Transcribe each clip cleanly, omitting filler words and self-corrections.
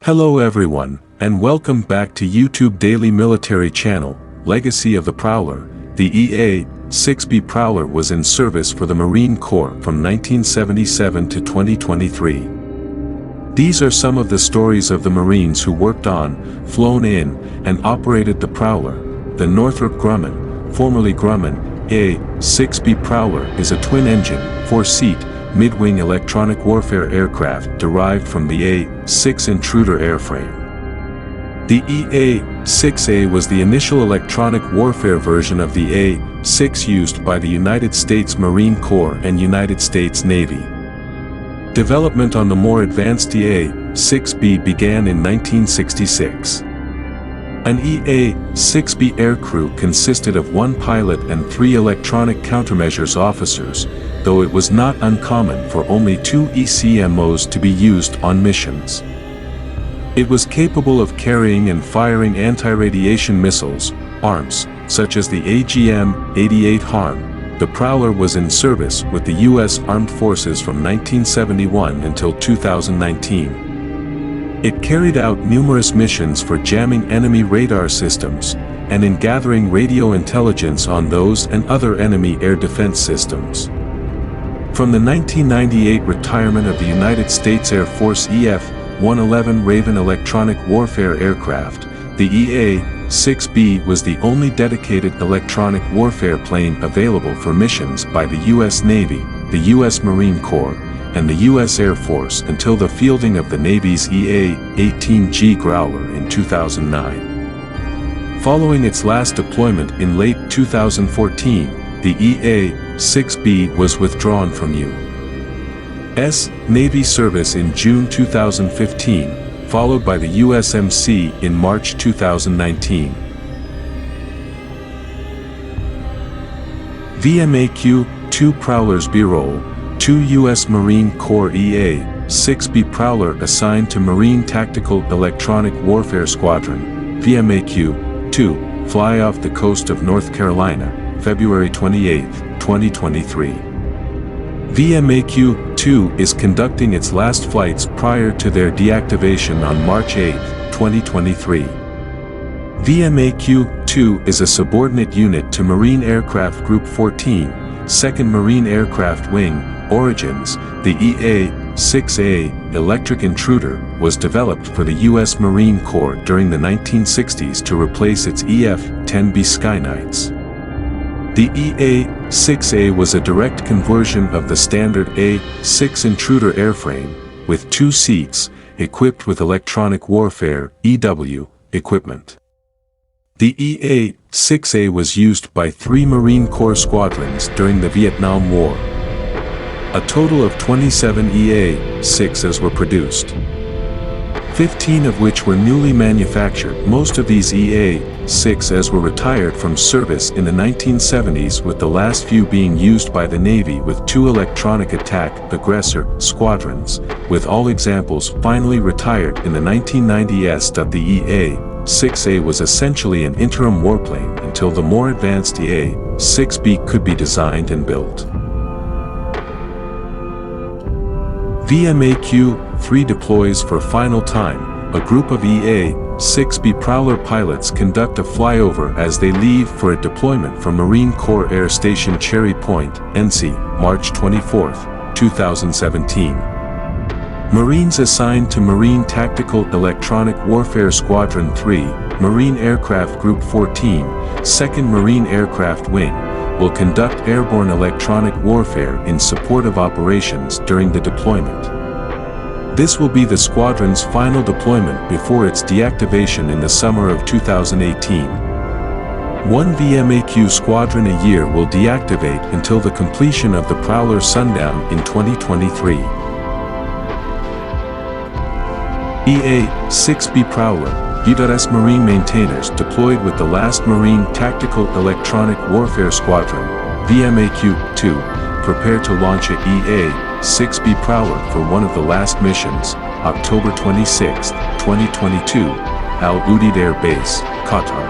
Hello everyone, and welcome back to YouTube Daily Military Channel, Legacy of the Prowler. The EA-6B Prowler was in service for the Marine Corps from 1977 to 2023. These are some of the stories of the Marines who worked on, flown in, and operated the Prowler. The Northrop Grumman, formerly Grumman, EA-6B Prowler is a twin-engine, 4-seat, mid-wing electronic warfare aircraft derived from the A-6 Intruder airframe. The EA-6A was the initial electronic warfare version of the A-6 used by the United States Marine Corps and United States Navy. Development on the more advanced EA-6B began in 1966. An EA-6B aircrew consisted of 1 pilot and 3 electronic countermeasures officers, though it was not uncommon for only 2 ECMOs to be used on missions. It was capable of carrying and firing anti-radiation missiles, ARMS, such as the AGM-88 HARM. The Prowler was in service with the U.S. Armed Forces from 1971 until 2019. It carried out numerous missions for jamming enemy radar systems, and in gathering radio intelligence on those and other enemy air defense systems. From the 1998 retirement of the United States Air Force EF-111 Raven electronic warfare aircraft, the EA-6B was the only dedicated electronic warfare plane available for missions by the U.S. Navy, the U.S. Marine Corps, and the U.S. Air Force until the fielding of the Navy's EA-18G Growler in 2009. Following its last deployment in late 2014, the EA-6B was withdrawn from U.S. Navy service in June 2015, followed by the USMC in March 2019. VMAQ-2 Prowlers B-Roll. 2 U.S. Marine Corps EA-6B Prowler assigned to Marine Tactical Electronic Warfare Squadron, VMAQ-2, fly off the coast of North Carolina, February 28, 2023. VMAQ-2 is conducting its last flights prior to their deactivation on March 8, 2023. VMAQ-2 is a subordinate unit to Marine Aircraft Group 14, 2nd Marine Aircraft Wing, Origins. The EA-6A electric intruder was developed for the U.S. Marine Corps during the 1960s to replace its EF-10B Skyknights. The EA-6A was a direct conversion of the standard A-6 Intruder airframe, with 2 seats, equipped with electronic warfare (EW) equipment. The EA-6A was used by 3 Marine Corps squadrons during the Vietnam War. A total of 27 EA-6As were produced, 15 of which were newly manufactured. Most of these EA-6As were retired from service in the 1970s, with the last few being used by the Navy with 2 electronic attack aggressor squadrons, with all examples finally retired in the 1990s. The EA-6A was essentially an interim warplane until the more advanced EA-6B could be designed and built. VMAQ-3 deploys for final time. A group of EA-6B Prowler pilots conduct a flyover as they leave for a deployment from Marine Corps Air Station Cherry Point, NC, March 24, 2017. Marines assigned to Marine Tactical Electronic Warfare Squadron 3, Marine Aircraft Group 14, 2nd Marine Aircraft Wing, will conduct airborne electronic warfare in support of operations during the deployment. This will be the squadron's final deployment before its deactivation in the summer of 2018. 1 VMAQ squadron a year will deactivate until the completion of the Prowler sundown in 2023. EA-6B Prowler, U.S. Marine maintainers deployed with the last Marine Tactical Electronic Warfare Squadron, VMAQ-2, prepare to launch a EA-6B Prowler for one of the last missions, October 26, 2022, Al Udeid Air Base, Qatar.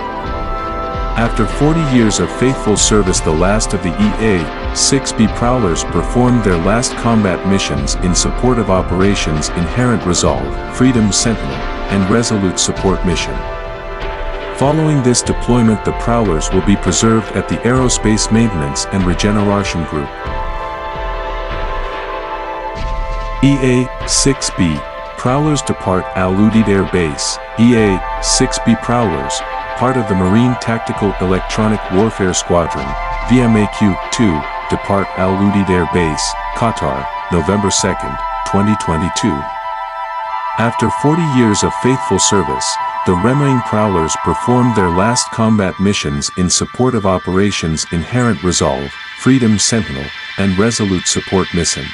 After 40 years of faithful service, the last of the EA EA-6B Prowlers performed their last combat missions in support of Operations Inherent Resolve, Freedom Sentinel, and Resolute Support Mission. Following this deployment, the Prowlers will be preserved at the Aerospace Maintenance and Regeneration Group. EA-6B Prowlers depart Al Udeid Air Base. EA-6B Prowlers, part of the Marine Tactical Electronic Warfare Squadron, VMAQ-2, depart Al Udeid Air Base, Qatar, November 2, 2022. After 40 years of faithful service, the remaining Prowlers performed their last combat missions in support of Operations Inherent Resolve, Freedom Sentinel, and Resolute Support Mission.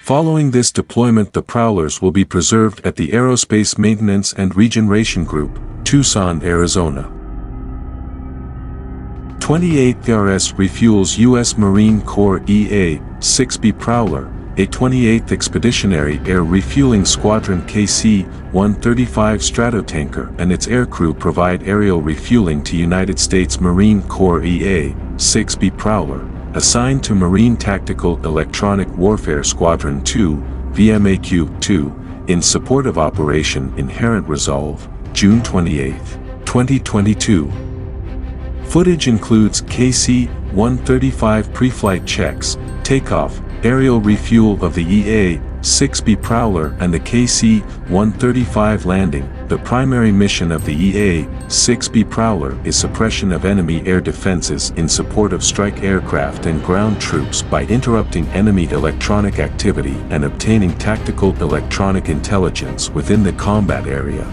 Following this deployment, the Prowlers will be preserved at the Aerospace Maintenance and Regeneration Group, Tucson, Arizona. 28th RS refuels U.S. Marine Corps EA-6B Prowler, a 28th Expeditionary Air Refueling Squadron KC-135 Stratotanker and its aircrew provide aerial refueling to United States Marine Corps EA-6B Prowler, assigned to Marine Tactical Electronic Warfare Squadron 2, VMAQ-2, in support of Operation Inherent Resolve, June 28, 2022. Footage includes KC-135 pre-flight checks, takeoff, aerial refuel of the EA-6B Prowler and the KC-135 landing. The primary mission of the EA-6B Prowler is suppression of enemy air defenses in support of strike aircraft and ground troops by interrupting enemy electronic activity and obtaining tactical electronic intelligence within the combat area.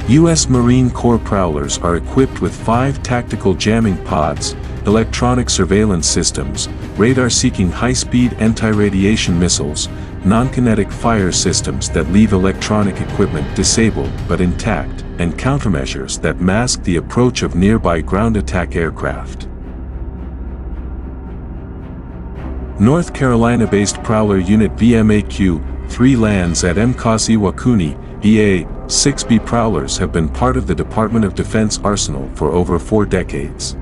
U.S. Marine Corps Prowlers are equipped with 5 tactical jamming pods, electronic surveillance systems, radar-seeking high-speed anti-radiation missiles, non-kinetic fire systems that leave electronic equipment disabled but intact, and countermeasures that mask the approach of nearby ground attack aircraft. North Carolina-based Prowler Unit VMAQ-3 lands at Mkosi-Wakuni. EA-6B Prowlers have been part of the Department of Defense arsenal for over 4 decades.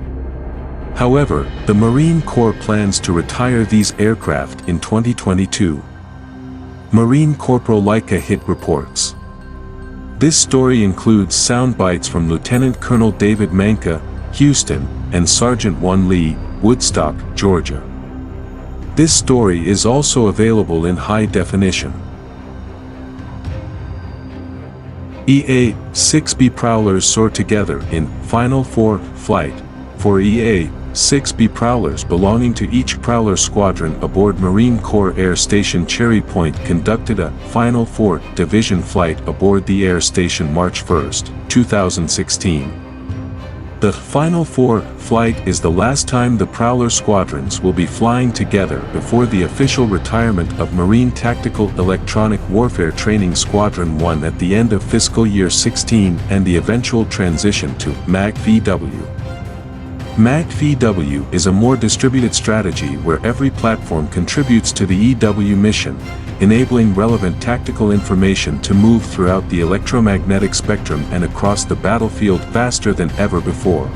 However, the Marine Corps plans to retire these aircraft in 2022. Marine Corporal Laika Hit reports. This story includes sound bites from Lieutenant Colonel David Manka, Houston, and Sergeant 1 Lee, Woodstock, Georgia. This story is also available in high definition. EA-6B Prowlers soar together in Final 4 flight. For EA-6B Prowlers belonging to each Prowler squadron aboard Marine Corps Air Station Cherry Point conducted a Final 4 division flight aboard the air station March 1, 2016. The Final 4 flight is the last time the Prowler squadrons will be flying together before the official retirement of Marine Tactical Electronic Warfare Training Squadron 1 at the end of fiscal year 16 and the eventual transition to MAC-VW. MAC-VW is a more distributed strategy where every platform contributes to the EW mission, enabling relevant tactical information to move throughout the electromagnetic spectrum and across the battlefield faster than ever before.